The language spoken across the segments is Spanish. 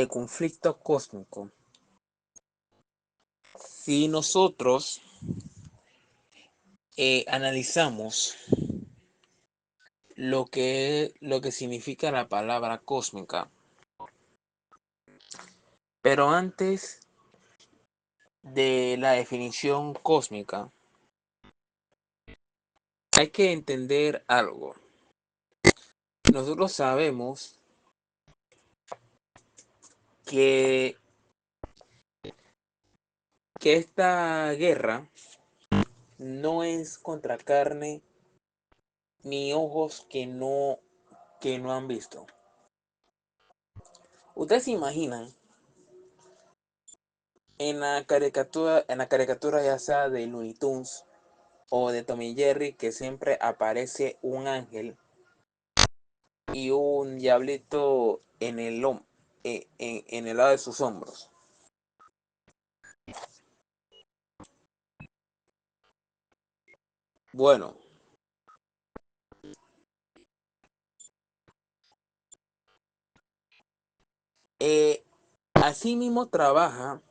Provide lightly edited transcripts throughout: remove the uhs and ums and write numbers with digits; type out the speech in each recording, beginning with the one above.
el conflicto cósmico. Si nosotros analizamos lo que significa la palabra cósmica, pero antes de la definición cósmica, hay que entender algo. Nosotros sabemos que, que esta guerra no es contra carne ni ojos que no han visto. Ustedes se imaginan en la caricatura ya sea de Looney Tunes o de Tom y Jerry, que siempre aparece un ángel y un diablito en el lado de sus hombros. Bueno, así mismo trabaja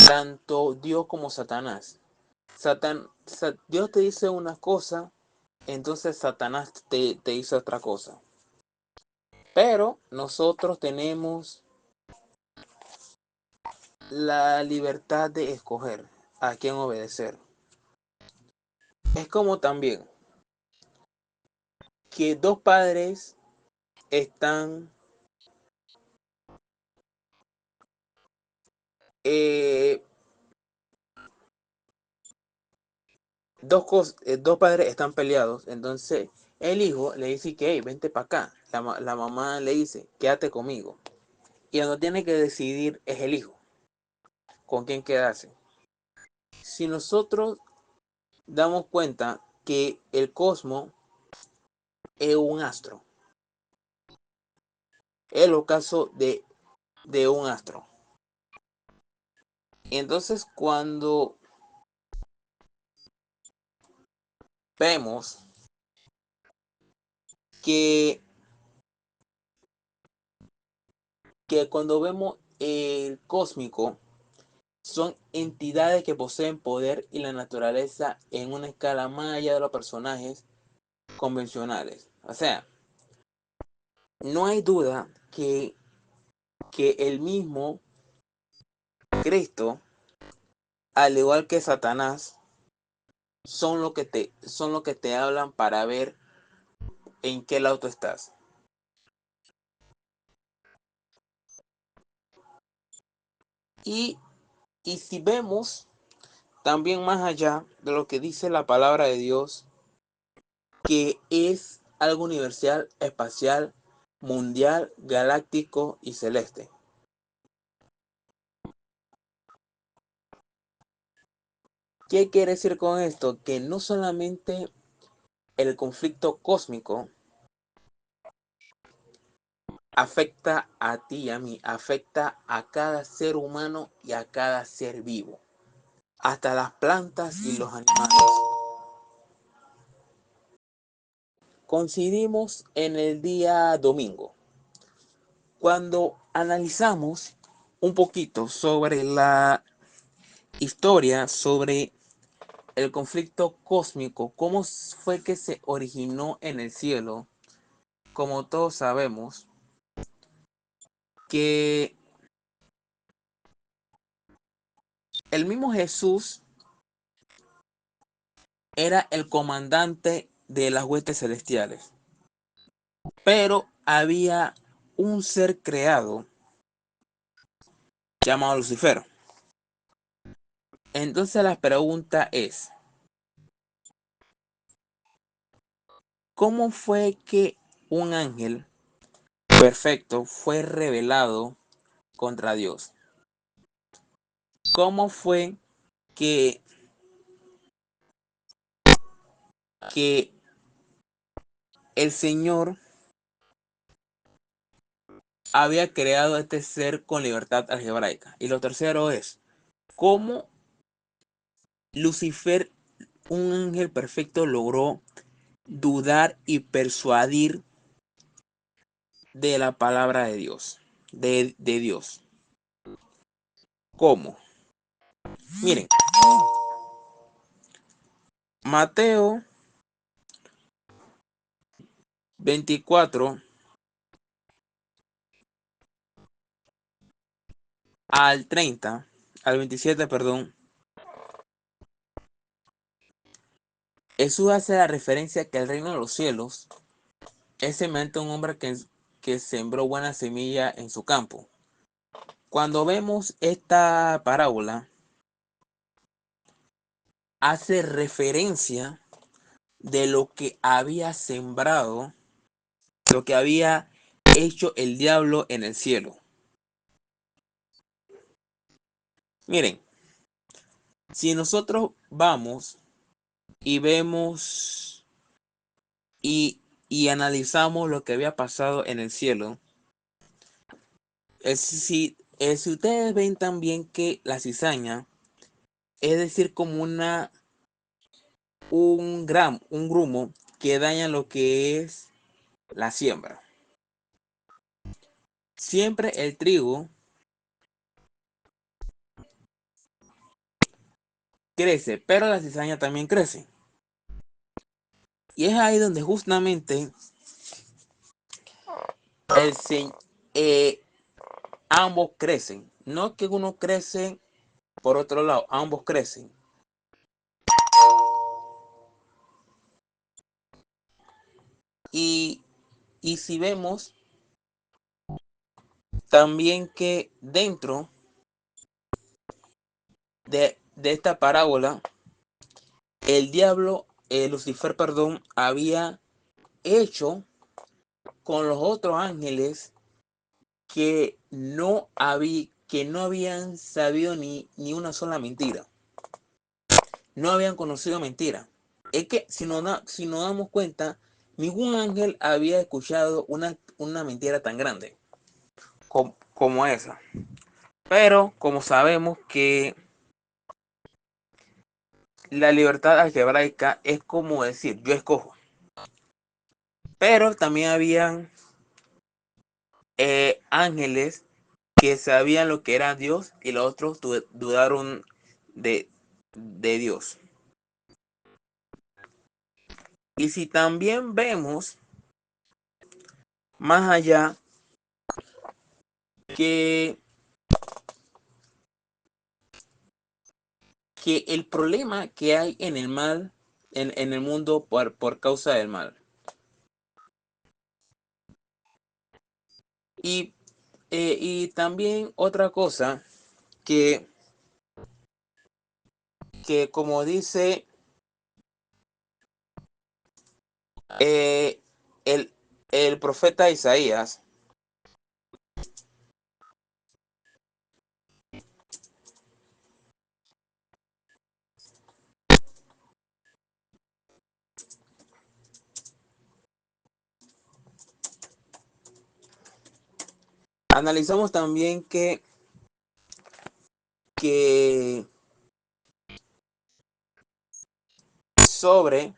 tanto Dios como Satanás. Dios te dice una cosa, entonces Satanás te dice otra cosa. Pero nosotros tenemos la libertad de escoger a quién obedecer. Es como también que dos padres están eh, dos padres están peleados. Entonces el hijo le dice que hey, vente para acá. La mamá le dice quédate conmigo. Y donde tiene que decidir es el hijo con quién quedarse. Si nosotros damos cuenta que el cosmos es un astro, es el ocaso de un astro. Entonces cuando vemos que, que cuando vemos el cósmico son entidades que poseen poder y la naturaleza en una escala más allá de los personajes convencionales. O sea, no hay duda que el mismo Cristo, al igual que Satanás, son lo que te hablan para ver en qué lado tú estás. Y, y si vemos también más allá de lo que dice la palabra de Dios, que es algo universal, espacial, mundial, galáctico y celeste. ¿Qué quiere decir con esto? Que no solamente el conflicto cósmico afecta a ti y a mí, afecta a cada ser humano y a cada ser vivo, hasta las plantas y los animales. Coincidimos en el día domingo, cuando analizamos un poquito sobre la historia, sobre el conflicto cósmico, cómo fue que se originó en el cielo. Como todos sabemos, que el mismo Jesús era el comandante de las huestes celestiales, pero había un ser creado llamado Lucifer. Entonces la pregunta es, ¿cómo fue que un ángel perfecto fue rebelado contra Dios? ¿Cómo fue que, que el Señor había creado a este ser con libertad algebraica? Y lo tercero es, ¿cómo Lucifer, un ángel perfecto, logró dudar y persuadir de la palabra de Dios, de Dios. ¿Cómo? Miren, Mateo 24 al 30, al 27, perdón, Jesús hace la referencia que el reino de los cielos es semejante a un hombre que sembró buena semilla en su campo. Cuando vemos esta parábola, hace referencia de lo que había sembrado, lo que había hecho el diablo en el cielo. Miren, si nosotros vamos y vemos y analizamos lo que había pasado en el cielo, si ustedes ven también que la cizaña, es decir, como un grumo que daña lo que es la siembra. Siempre el trigo crece, pero la cizaña también crece. Y es ahí donde justamente eh, ambos crecen. No que uno crece por otro lado, ambos crecen. Y si vemos también que dentro de esta parábola, el diablo, Lucifer, perdón, había hecho con los otros ángeles que no habían sabido ni una sola mentira. No habían conocido mentira. Es que si nos damos cuenta, ningún ángel había escuchado una mentira tan grande como esa. Pero como sabemos que la libertad algebraica es como decir, yo escojo. Pero también habían ángeles que sabían lo que era Dios y los otros dudaron de Dios. Y si también vemos más allá que el problema que hay en el mal, en el mundo por causa del mal. Y también otra cosa que como dice eh, el profeta Isaías, analizamos también que sobre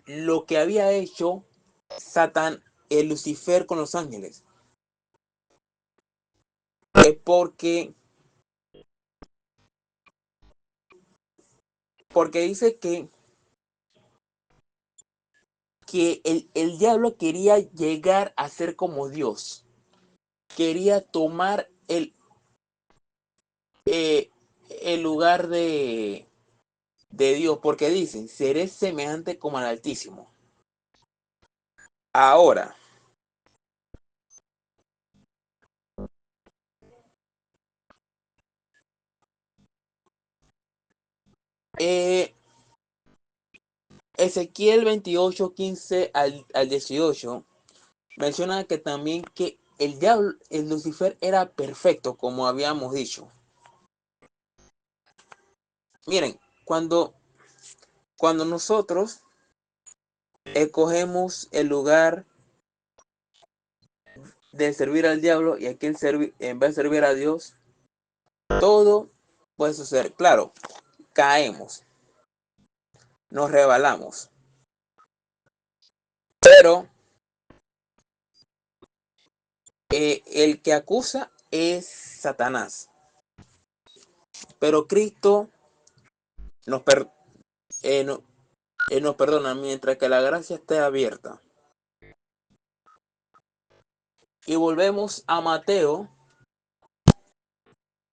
lo que había hecho Satán, el Lucifer con los ángeles. Porque dice que el diablo quería llegar a ser como Dios. Quería tomar el lugar de Dios, porque dicen, seré semejante como al Altísimo. Ahora, eh, Ezequiel 28, 15 al 18, menciona que también que el diablo, el Lucifer, era perfecto, como habíamos dicho. Miren, cuando nosotros escogemos el lugar de servir al diablo y aquí en vez de servir a Dios, todo puede suceder. Claro, caemos, nos rebalamos, Pero el que acusa es Satanás. Pero Cristo nos, per- no- nos perdona mientras que la gracia esté abierta. Y volvemos a Mateo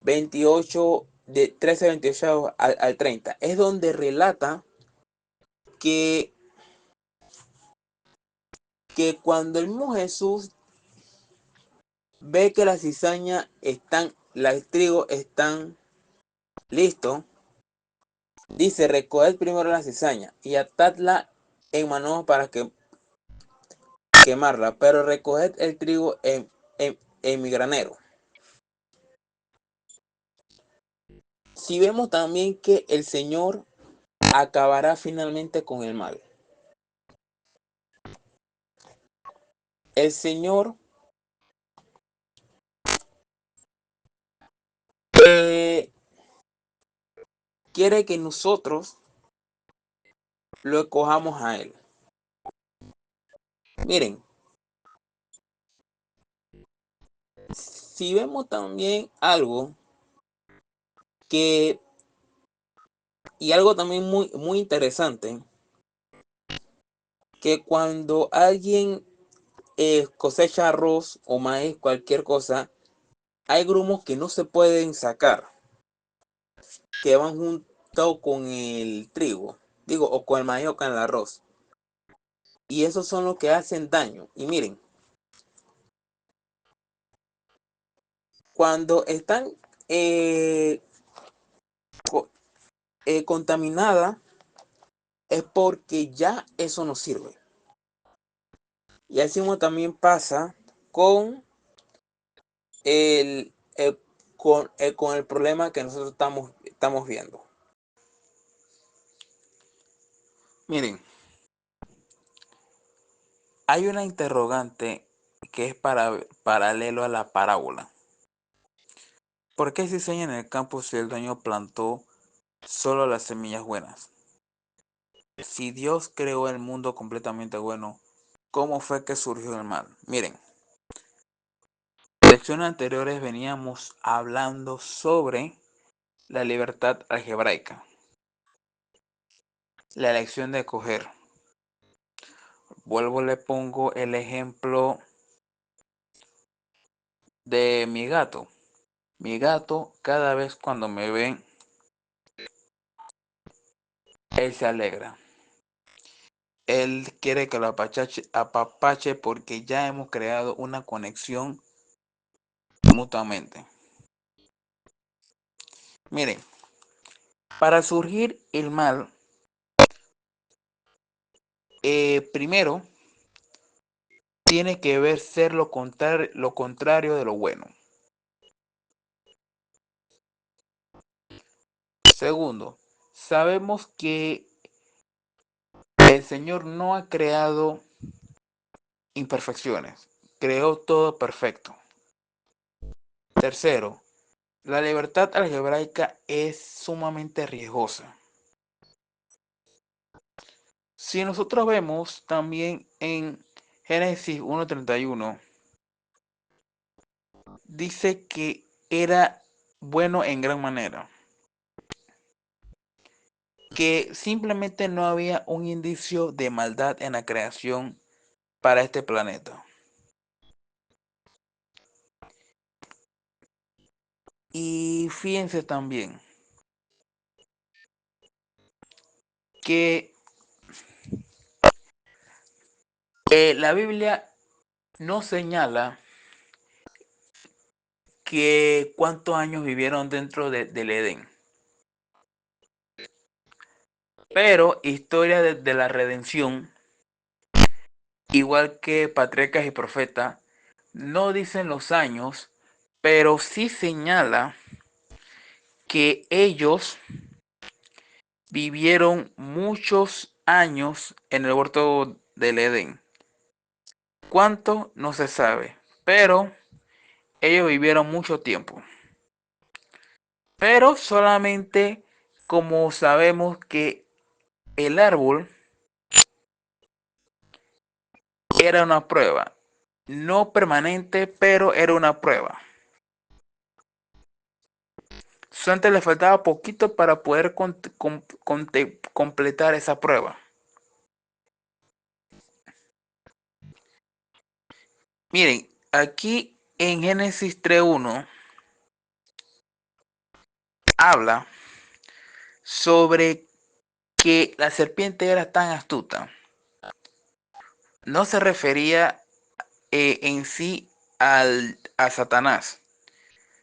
28, de 13 28 al 30. Es donde relata que, que cuando el mismo Jesús ve que las cizañas están, el trigo están listos, dice: recoged primero la cizaña y atadla en manos para que quemarla, pero recoged el trigo en mi granero. Si vemos también que el Señor acabará finalmente con el mal. El Señor eh, quiere que nosotros lo escojamos a Él. Miren, si vemos también algo que, y algo también muy interesante, que cuando alguien cosecha arroz o maíz, cualquier cosa, hay grumos que no se pueden sacar, que van junto con el trigo, digo, o con el maíz o con el arroz. Y esos son los que hacen daño. Y miren, cuando están eh, contaminadas, es porque ya eso no sirve. Y así como también pasa con con el problema que nosotros estamos viendo. Miren, hay una interrogante que es paralelo a la parábola. ¿Por qué se enseña en el campo si el dueño plantó solo las semillas buenas? Si Dios creó el mundo completamente bueno, ¿cómo fue que surgió el mal? Miren, en lecciones anteriores veníamos hablando sobre la libertad algebraica, la elección de coger. Vuelvo, le pongo el ejemplo de mi gato. Mi gato, cada vez cuando me ve, él se alegra. Él quiere que lo apapache porque ya hemos creado una conexión mutuamente. Miren, para surgir el mal, primero tiene que ver ser lo contrario de lo bueno. Segundo, sabemos que el Señor no ha creado imperfecciones, creó todo perfecto. Tercero, la libertad algebraica es sumamente riesgosa. Si nosotros vemos también en Génesis 1:31, dice que era bueno en gran manera, que simplemente no había un indicio de maldad en la creación para este planeta. Y fíjense también que la Biblia no señala que cuántos años vivieron dentro del Edén. Pero historia de la redención, igual que patriarcas y profetas, no dicen los años, pero sí señala que ellos vivieron muchos años en el huerto del Edén. ¿Cuánto? No se sabe, pero ellos vivieron mucho tiempo. Pero solamente como sabemos que el árbol era una prueba. No permanente, pero era una prueba. Solamente le faltaba poquito para poder completar esa prueba. Miren, aquí en Génesis 3:1 habla sobre que la serpiente era tan astuta. No se refería en sí a Satanás.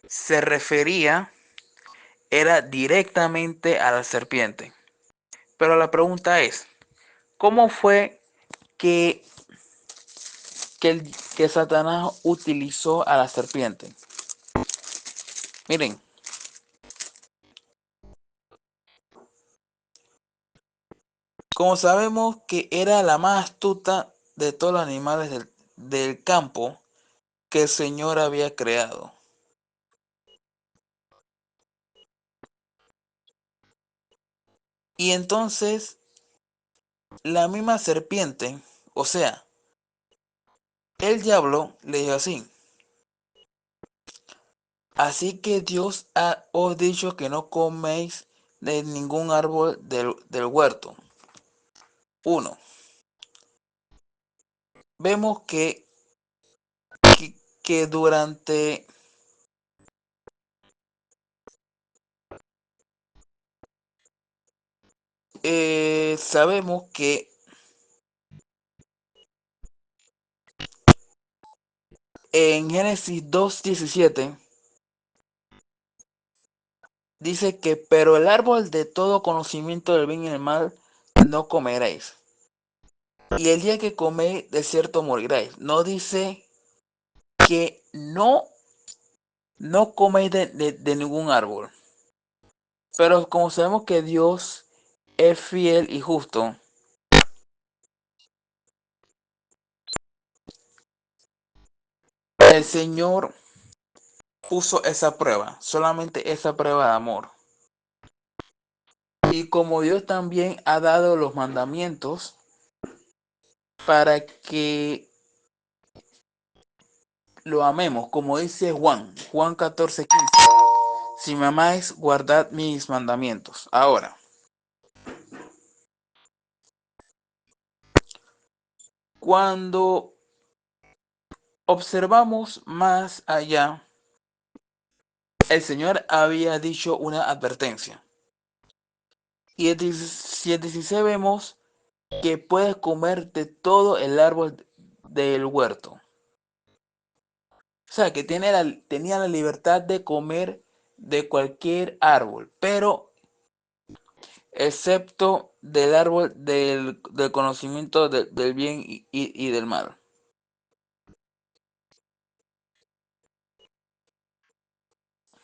Se refería, era directamente a la serpiente. Pero la pregunta es, ¿cómo fue que, que Satanás utilizó a la serpiente? Miren, como sabemos que era la más astuta de todos los animales del campo que el Señor había creado. Y entonces la misma serpiente, o sea, el diablo le dijo así: así que Dios os dicho que no coméis de ningún árbol del huerto. Uno, vemos que durante sabemos que en Génesis 2:17 dice que, pero el árbol de todo conocimiento del bien y del mal no comeréis. Y el día que coméis, de cierto moriréis. No dice que no coméis de ningún árbol. Pero como sabemos que Dios es fiel y justo, el Señor puso esa prueba, solamente esa prueba de amor. Y como Dios también ha dado los mandamientos para que lo amemos, como dice Juan 14:15, si me amáis, guardad mis mandamientos. Ahora, cuando observamos más allá, el Señor había dicho una advertencia. Y el 16 vemos que puedes comer de todo el árbol del huerto. O sea, que tenía la libertad de comer de cualquier árbol, pero excepto del árbol del conocimiento del bien y del mal.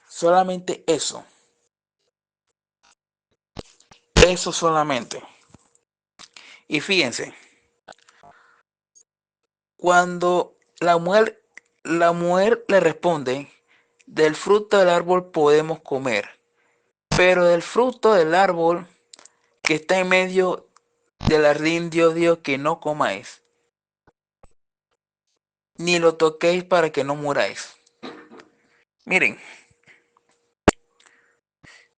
Solamente eso. Eso solamente. Y fíjense, cuando la mujer le responde, del fruto del árbol podemos comer, pero del fruto del árbol que está en medio del jardín Dios que no comáis, ni lo toquéis para que no muráis. Miren,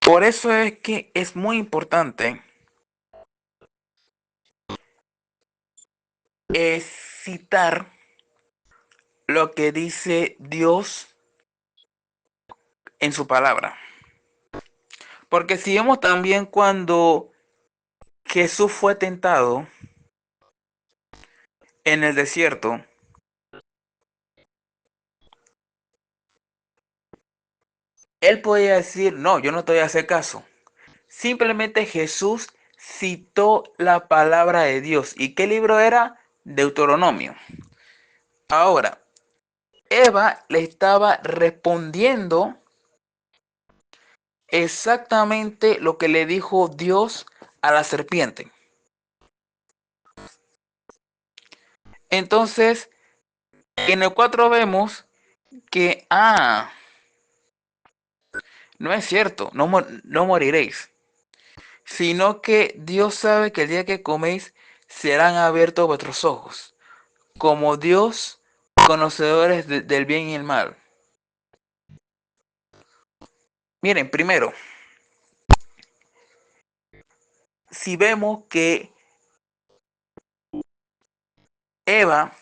por eso es que es muy importante citar lo que dice Dios en su palabra. Porque si vemos también cuando Jesús fue tentado en el desierto, él podía decir, no, yo no te voy a hacer caso. Simplemente Jesús citó la palabra de Dios. ¿Y qué libro era? Deuteronomio. Ahora, Eva le estaba respondiendo exactamente lo que le dijo Dios a la serpiente. Entonces, en el 4 vemos que, no es cierto, no moriréis, sino que Dios sabe que el día que coméis serán abiertos vuestros ojos, como Dios, conocedores del bien y el mal. Miren, primero, si vemos que Eva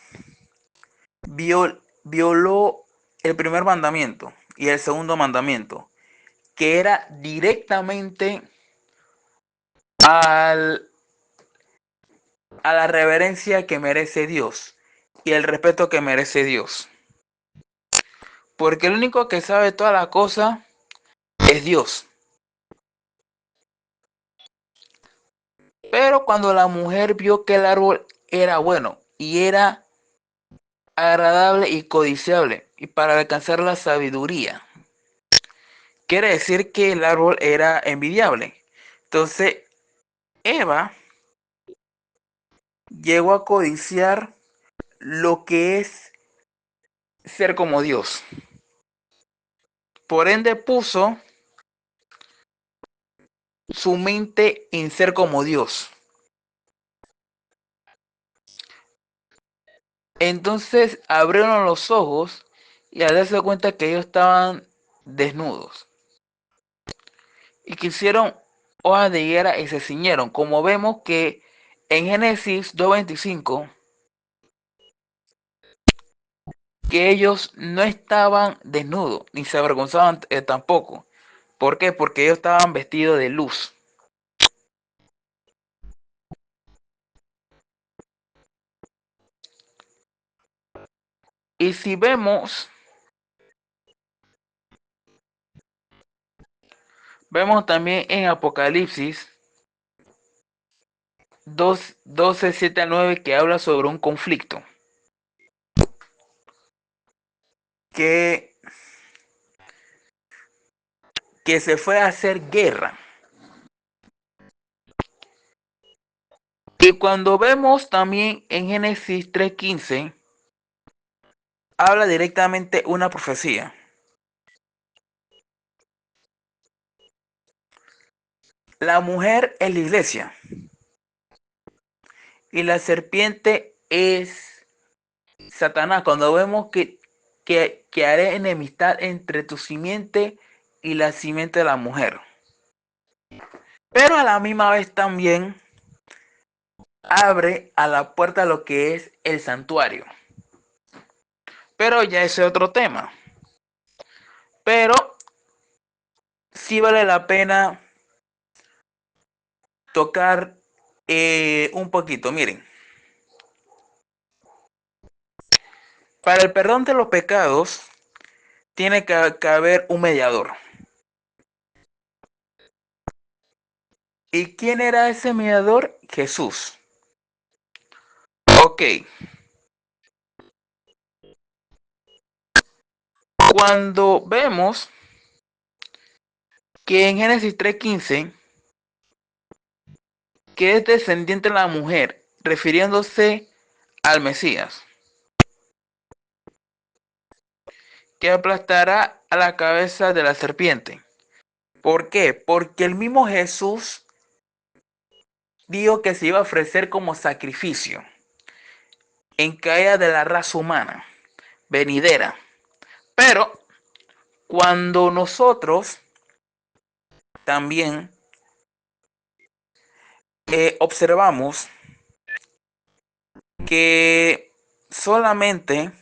violó el primer mandamiento y el segundo mandamiento, que era directamente al, a la reverencia que merece Dios y el respeto que merece Dios. Porque el único que sabe toda la cosa es Dios. Pero cuando la mujer vio que el árbol era bueno y era agradable y codiciable y para alcanzar la sabiduría, quiere decir que el árbol era envidiable. Entonces Eva llegó a codiciar lo que es ser como Dios. Por ende puso su mente en ser como Dios. Entonces abrieron los ojos y al darse cuenta que ellos estaban desnudos y quisieron hojas de higuera y se ciñeron. Como vemos que en Génesis 2:25 que ellos no estaban desnudos ni se avergonzaban tampoco. ¿Por qué? Porque ellos estaban vestidos de luz. Y si vemos también en Apocalipsis 12:7-9 que habla sobre un conflicto que, que se fue a hacer guerra. Y cuando vemos también en Génesis 3:15, habla directamente una profecía. La mujer es la iglesia y la serpiente es Satanás. Cuando vemos que haré enemistad entre tu simiente y la simiente de la mujer. Pero a la misma vez también abre a la puerta lo que es el santuario. Pero ya ese es otro tema. Pero sí vale la pena tocar un poquito. Miren, para el perdón de los pecados tiene que haber un mediador. ¿Y quién era ese mediador? Jesús. Ok, cuando vemos que en Génesis 3:15 que es descendiente de la mujer, refiriéndose al Mesías, que aplastará a la cabeza de la serpiente. ¿Por qué? Porque el mismo Jesús dijo que se iba a ofrecer como sacrificio en caída de la raza humana venidera. Pero cuando nosotros también observamos que solamente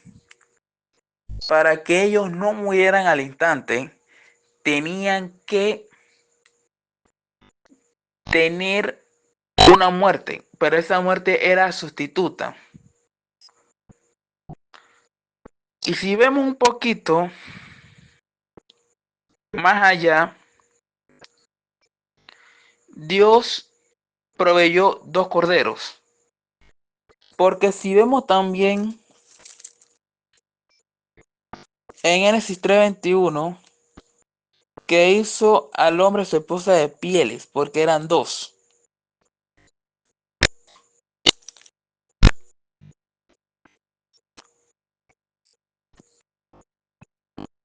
para que ellos no murieran al instante, tenían que tener una muerte, pero esa muerte era sustituta. Y si vemos un poquito más allá, Dios proveyó dos corderos. Porque si vemos también en Génesis 3:21 que hizo al hombre su esposa de pieles, porque eran dos.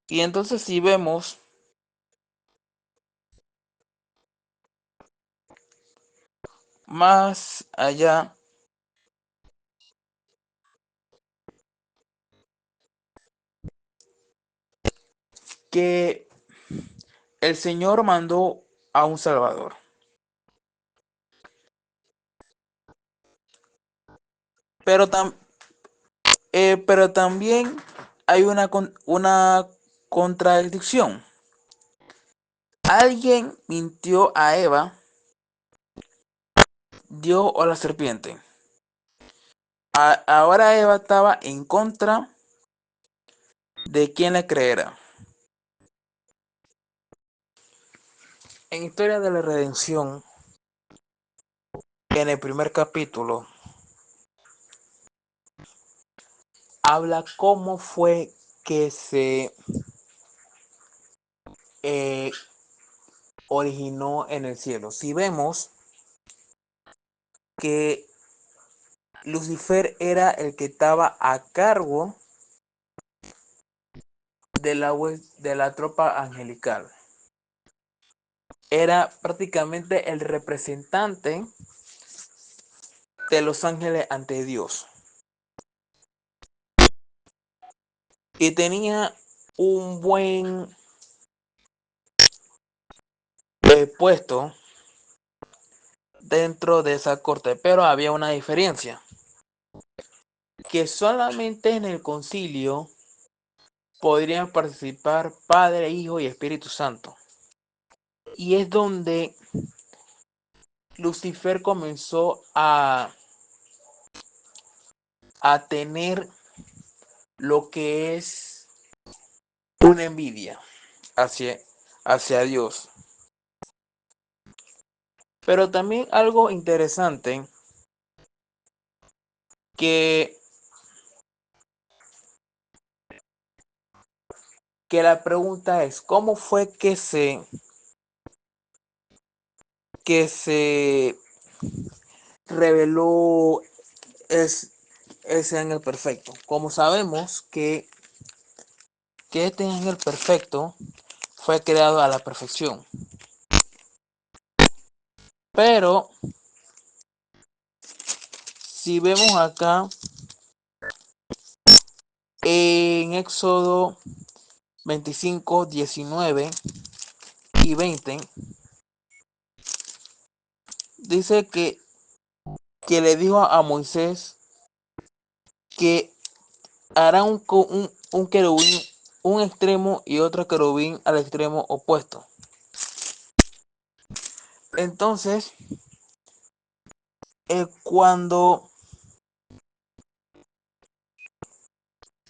Y entonces si vemos más allá, que el Señor mandó a un Salvador. Pero, pero también hay una contradicción. Alguien mintió a Eva, Dios o la serpiente. Ahora Eva estaba en contra de quién le creerá. En Historia de la Redención, en el primer capítulo, habla cómo fue que se originó en el cielo. Si vemos que Lucifer era el que estaba a cargo de la tropa angelical. Era prácticamente el representante de los ángeles ante Dios. Y tenía un buen puesto dentro de esa corte, pero había una diferencia, que solamente en el concilio podrían participar Padre, Hijo y Espíritu Santo. Y es donde Lucifer comenzó a tener lo que es una envidia hacia Dios. Pero también algo interesante que la pregunta es, ¿cómo fue que se reveló ese ángel perfecto? Como sabemos que este ángel perfecto fue creado a la perfección. Pero si vemos acá en Éxodo 25, 19 y 20, dice que le dijo a Moisés que hará un querubín un extremo y otro querubín al extremo opuesto. Entonces, cuando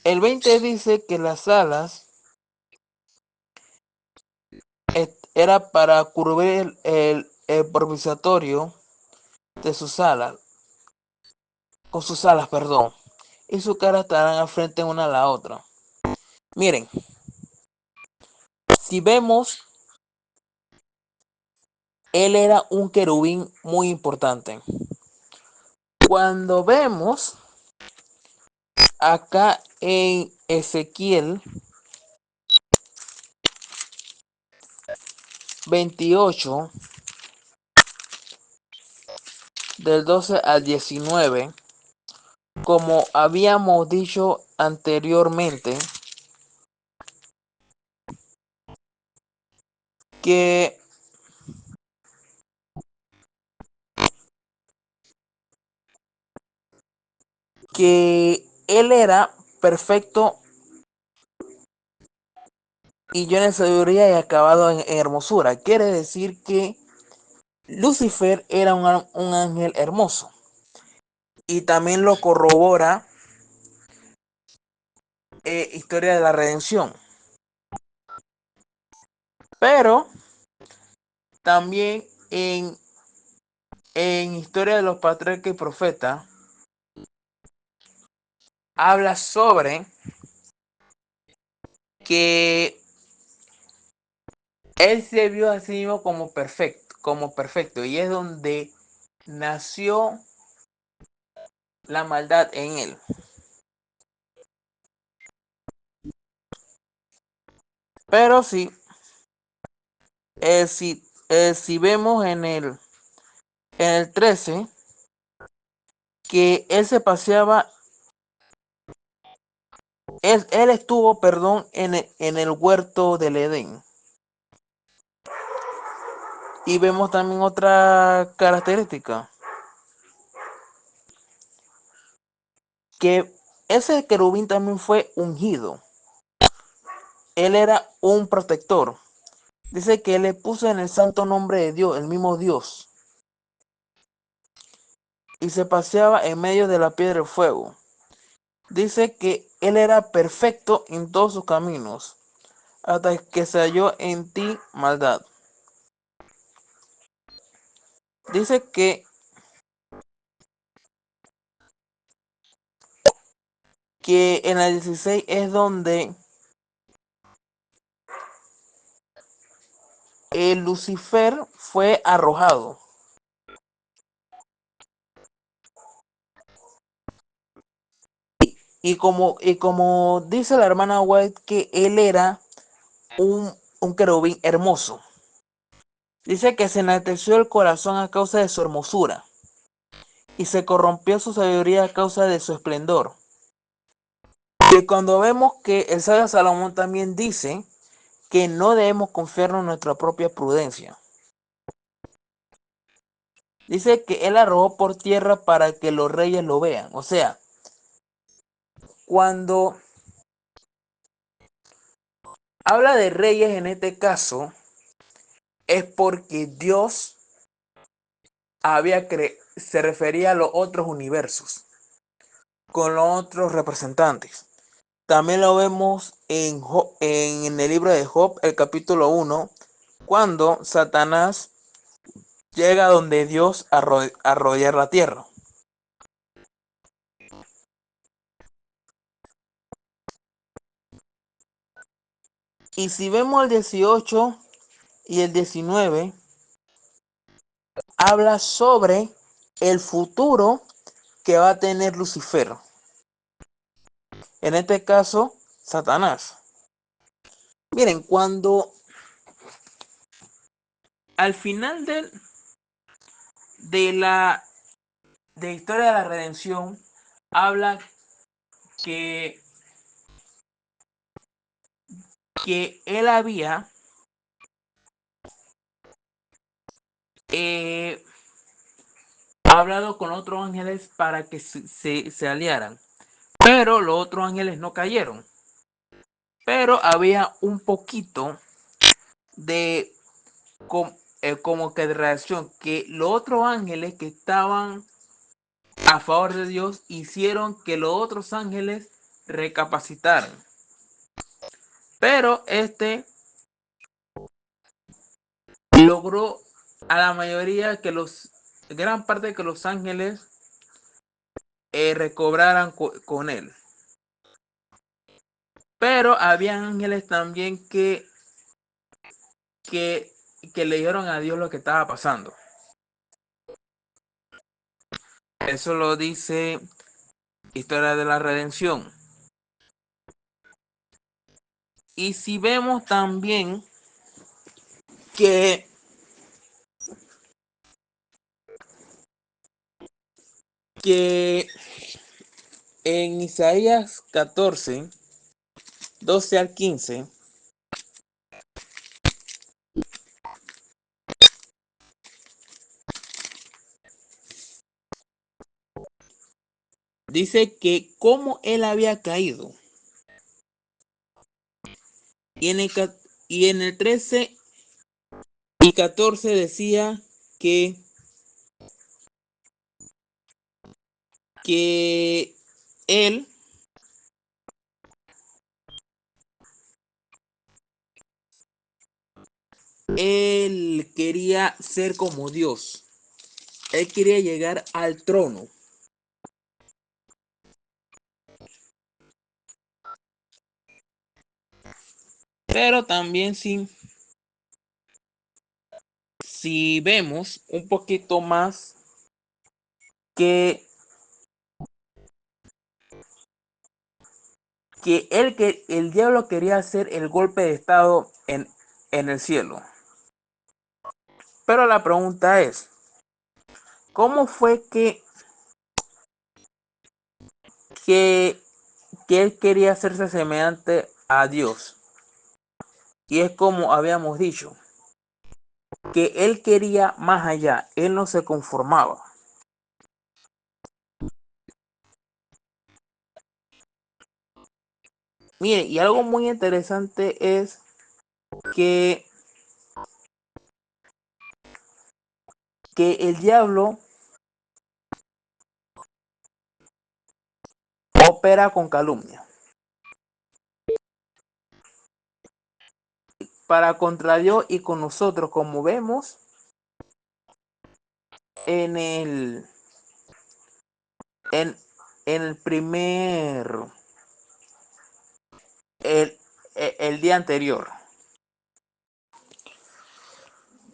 el 20 dice que las alas era para cubrir el propiciatorio de sus alas, con sus alas, perdón, y su cara estarán al frente una a la otra. Miren, si vemos, él era un querubín muy importante. Cuando vemos acá en Ezequiel 28, del 12 al 19, como habíamos dicho anteriormente, que él era perfecto y lleno de sabiduría y acabado en hermosura. Quiere decir que Lucifer era un ángel hermoso. Y también lo corrobora Historia de la Redención. Pero también en Historia de los Patriarcas y Profetas habla sobre que él se vio a sí mismo como perfecto, y es donde nació la maldad en él. Pero sí, si vemos en el 13, que él se paseaba Él estuvo, perdón, en el huerto del Edén. Y vemos también otra característica, que ese querubín también fue ungido. Él era un protector. Dice que él le puso en el santo nombre de Dios, el mismo Dios. Y se paseaba en medio de la piedra de fuego. Dice que él era perfecto en todos sus caminos, hasta que se halló en ti maldad. Dice que en la 16 es donde el Lucifer fue arrojado. Y como dice la hermana White, que él era un querubín hermoso. Dice que se enalteció el corazón a causa de su hermosura, y se corrompió su sabiduría a causa de su esplendor. Y cuando vemos que el sabio Salomón también dice que no debemos confiarnos en nuestra propia prudencia. Dice que él arrojó por tierra para que los reyes lo vean. O sea, cuando habla de reyes en este caso, es porque Dios se refería a los otros universos, con los otros representantes. También lo vemos en el libro de Job, el capítulo 1, cuando Satanás llega donde Dios a arrollar la tierra. Y si vemos el 18 y el 19, habla sobre el futuro que va a tener Lucifer. En este caso, Satanás. Miren, cuando al final de la historia de la redención, habla que, que él había hablado con otros ángeles para que se aliaran. Pero los otros ángeles no cayeron. Pero había un poquito de como que de reacción, que los otros ángeles que estaban a favor de Dios hicieron que los otros ángeles recapacitaran. Pero logró a la mayoría gran parte de que los ángeles recobraran con él. Pero había ángeles también que, que le dijeron a Dios lo que estaba pasando. Eso lo dice Historia de la Redención. Y si vemos también que en Isaías 14, 12 al 15, dice que cómo él había caído. Y en el 13 y 14 decía que él quería ser como Dios. Él quería llegar al trono. Pero también si vemos un poquito más que que el diablo quería hacer el golpe de estado en el cielo. Pero la pregunta es, ¿cómo fue que que él quería hacerse semejante a Dios. Y es como habíamos dicho, que él quería más allá, él no se conformaba. Mire, y algo muy interesante es que, que el diablo opera con calumnia para contra Dios y con nosotros, como vemos en el, en, en el primer, el, el día anterior.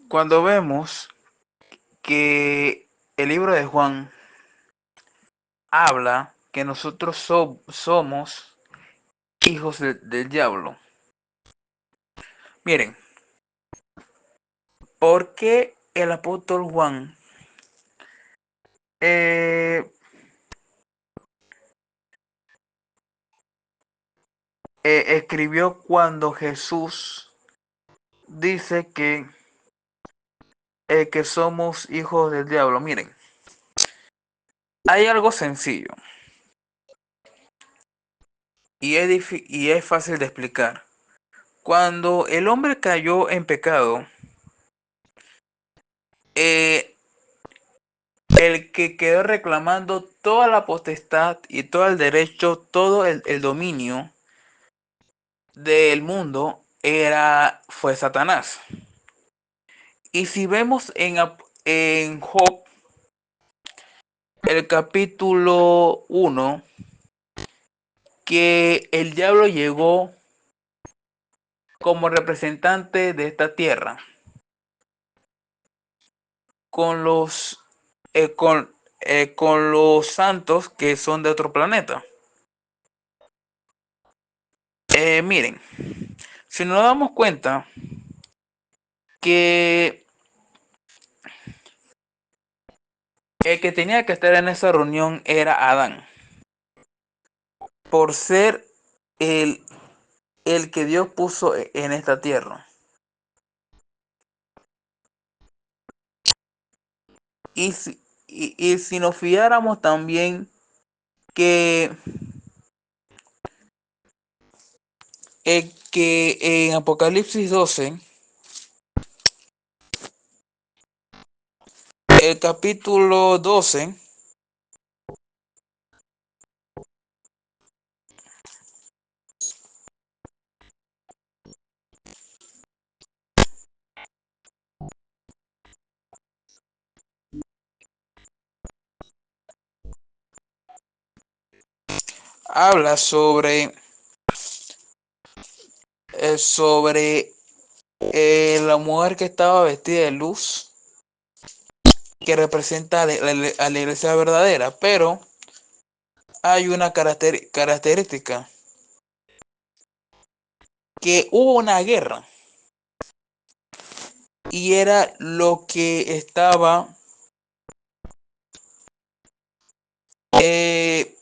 Cuando vemos que el libro de Juan habla que nosotros somos hijos del diablo. Miren, ¿por qué el apóstol Juan eh, escribió cuando Jesús dice que somos hijos del diablo? Miren, hay algo sencillo y es fácil de explicar. Cuando el hombre cayó en pecado, eh, el que quedó reclamando toda la potestad y todo el derecho, todo el dominio del mundo fue Satanás. Y si vemos en Job, el capítulo 1, que el diablo llegó como representante de esta tierra con los, con los santos que son de otro planeta. Miren, si nos damos cuenta que el que tenía que estar en esa reunión era Adán, por ser el, el que Dios puso en esta tierra. Y si nos fijáramos también que, que en Apocalipsis 12, el capítulo 12, habla sobre la mujer que estaba vestida de luz, que representa a la iglesia verdadera, pero hay una característica, que hubo una guerra y era lo que estaba eh,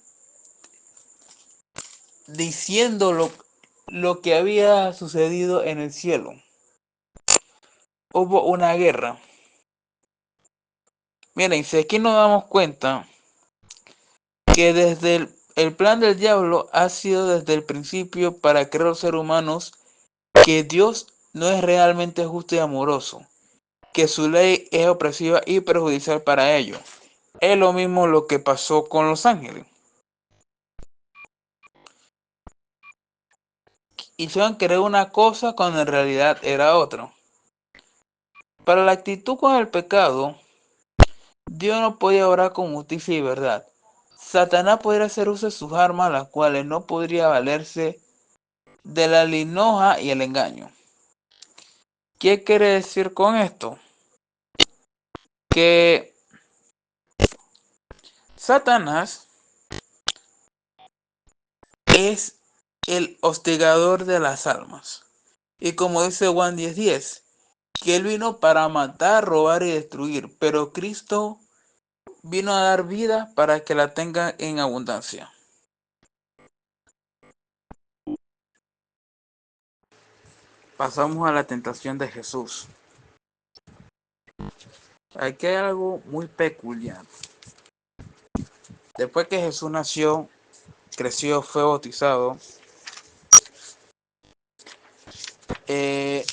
diciendo lo que había sucedido en el cielo. Hubo una guerra. Miren, si aquí nos damos cuenta que desde el plan del diablo ha sido desde el principio para crear los seres humanos que Dios no es realmente justo y amoroso, que su ley es opresiva y perjudicial para ellos. Es lo mismo lo que pasó con los ángeles. Hicieron creer una cosa cuando en realidad era otra. Para la actitud con el pecado, Dios no podía obrar con justicia y verdad. Satanás podría hacer uso de sus armas, las cuales no podría valerse de la linoja y el engaño. ¿Qué quiere decir con esto? Que Satanás es el hostigador de las almas. Y como dice Juan 10:10, que él vino para matar, robar y destruir, pero Cristo vino a dar vida para que la tengan en abundancia. pasamos a la tentación de Jesús. Aquí hay algo muy peculiar. Después que Jesús nació, creció, fue bautizado, eh,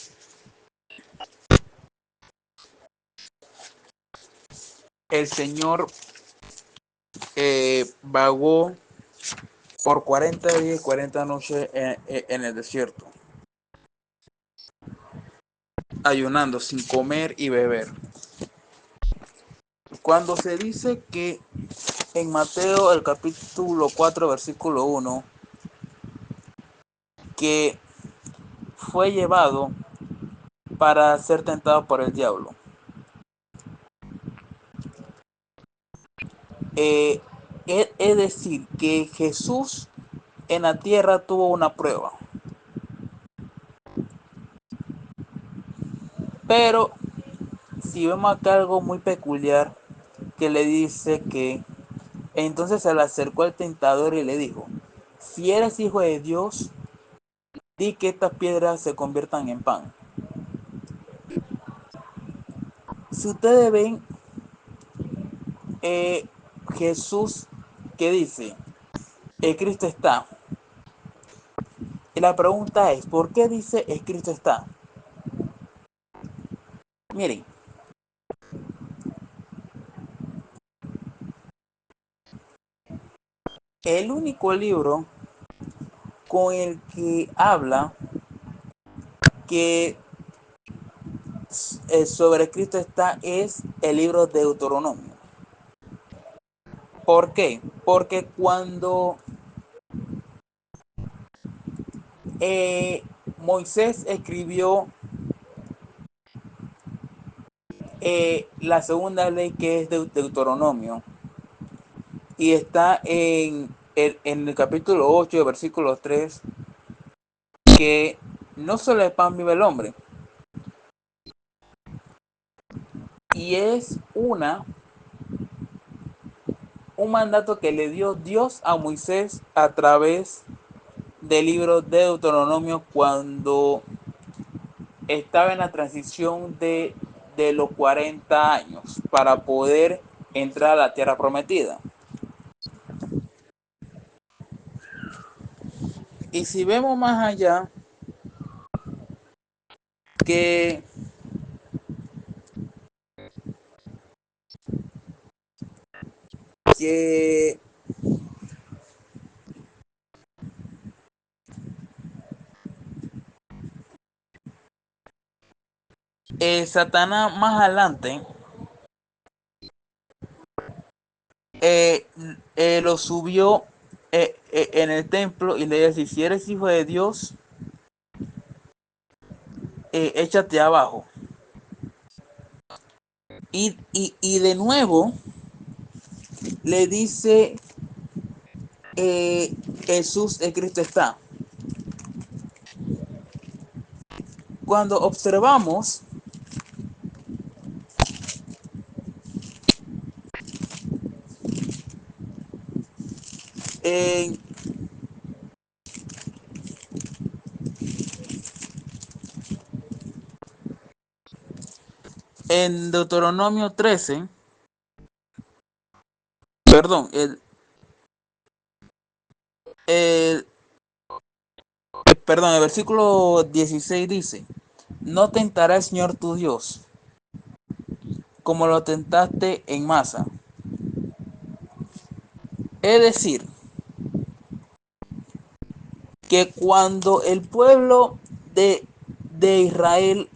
el Señor vagó por 40 días y 40 noches en el desierto, ayunando sin comer y beber. Cuando se dice que en Mateo el capítulo 4 versículo 1 que fue llevado para ser tentado por el diablo, es decir, que Jesús en la tierra tuvo una prueba, pero si vemos acá algo muy peculiar, que le dice que entonces se le acercó el tentador y le dijo: si eres hijo de Dios, di que estas piedras se conviertan en pan. Si ustedes ven, Jesús que dice, el Cristo está. Y la pregunta es, ¿por qué dice el Cristo está? Miren, el único libro con el que habla que sobre Cristo está es el libro de Deuteronomio. ¿Por qué? Porque cuando Moisés escribió la segunda ley, que es Deuteronomio, y está en el capítulo 8, versículo 3, que no solo de pan vive el hombre, y es un mandato que le dio Dios a Moisés a través del libro de Deuteronomio cuando estaba en la transición de los 40 años para poder entrar a la tierra prometida. Y si vemos más allá, que que Satanás más adelante lo subió en el templo y le decía: si eres hijo de Dios, échate abajo. Y de nuevo le dice, Jesús, el Cristo está. Cuando observamos en, en Deuteronomio 13, perdón, el, el versículo 16 dice: no tentará el Señor tu Dios como lo tentaste en masa. Es decir, que cuando el pueblo de Israel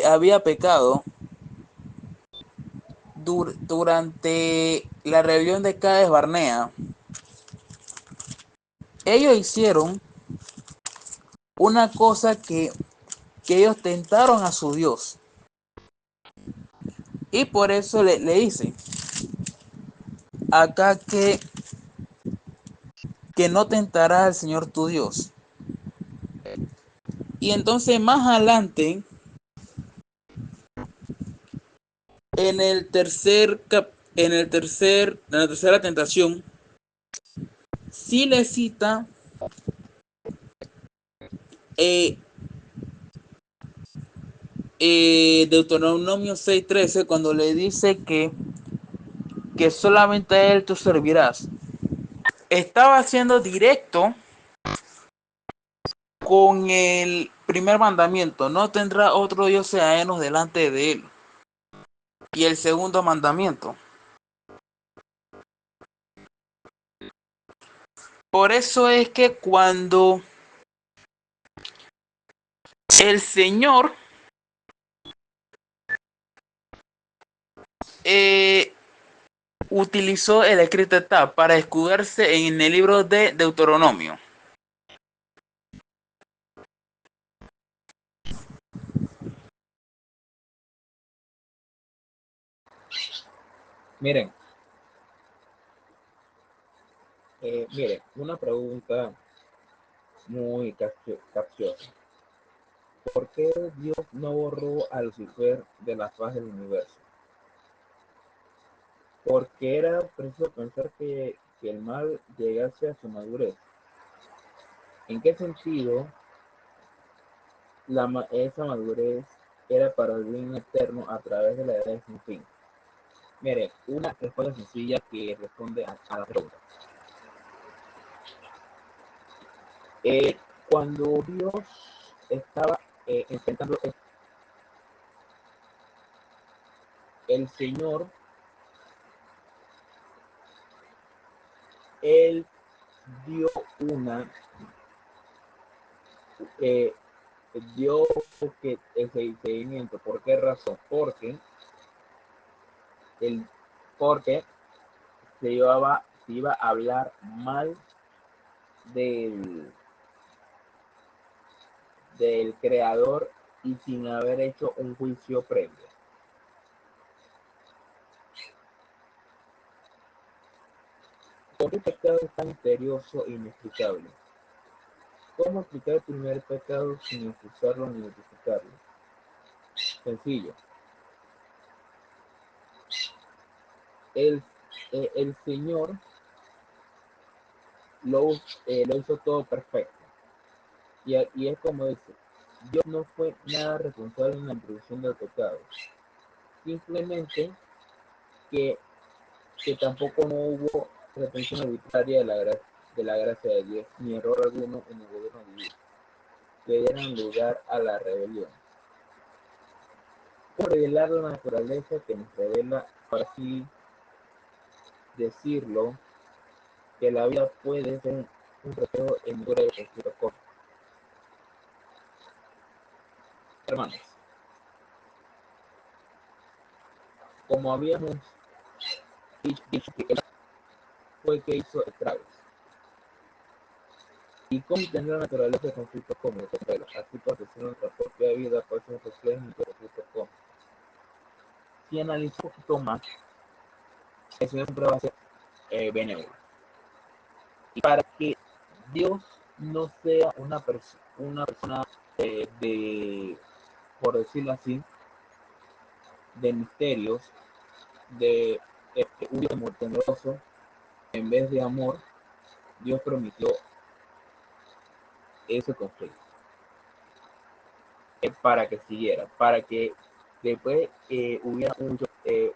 había pecado durante la rebelión de Cades Barnea, ellos hicieron una cosa que ellos tentaron a su Dios. Y por eso le dice acá que no tentará al Señor tu Dios. Y entonces más adelante, en la tercera tentación, sí le cita Deuteronomio 6:13, cuando le dice que solamente a él tú servirás. Estaba siendo directo con el primer mandamiento: no tendrá otro Dios ajeno delante de él. Y el segundo mandamiento: por eso es que cuando el Señor eh, utilizó el escrito está para escudarse en el libro de Deuteronomio. Miren, una pregunta muy capciosa. ¿Por qué Dios no borró a Lucifer de la faz del universo? Porque era preciso pensar que el mal llegase a su madurez. ¿En qué sentido esa madurez era para el bien eterno a través de la edad sin fin? Mire, una respuesta sencilla que responde a la pregunta. Cuando Dios estaba enfrentando el Señor, Él dio una, eh, dio que ese seguimiento. ¿Por qué razón? El, porque se iba a hablar mal del, del creador y sin haber hecho un juicio previo. ¿Por qué el pecado es tan misterioso e inexplicable? ¿Cómo explicar el primer pecado sin excusarlo ni justificarlo? Sencillo. El, el Señor lo, lo hizo todo perfecto. Y es como dice, Dios no fue nada responsable en la introducción del pecado. Simplemente que, que tampoco no hubo retención arbitraria de la gracia de Dios, ni error alguno en el gobierno divino, que dieran lugar a la rebelión. Por revelar la naturaleza que nos revela, para así decirlo, que la vida puede ser un reflejo en breve conflicto con hermanos. Como habíamos dicho que él fue que hizo estragos. Y cómo tener la naturaleza de conflicto como lo revela, así por decir nuestra propia vida puede ser un reflejo en conflicto con. Si analizamos un poquito más, eso siempre va a ser benévolo. Y para que Dios no sea una persona por decirlo así, de misterios, de un Dios muy temeroso, en vez de amor, Dios permitió ese conflicto para que siguiera, para que después hubiera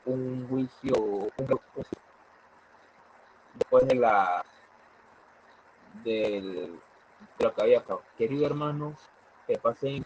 un juicio, después de lo que había pasado. Queridos hermanos, que pasen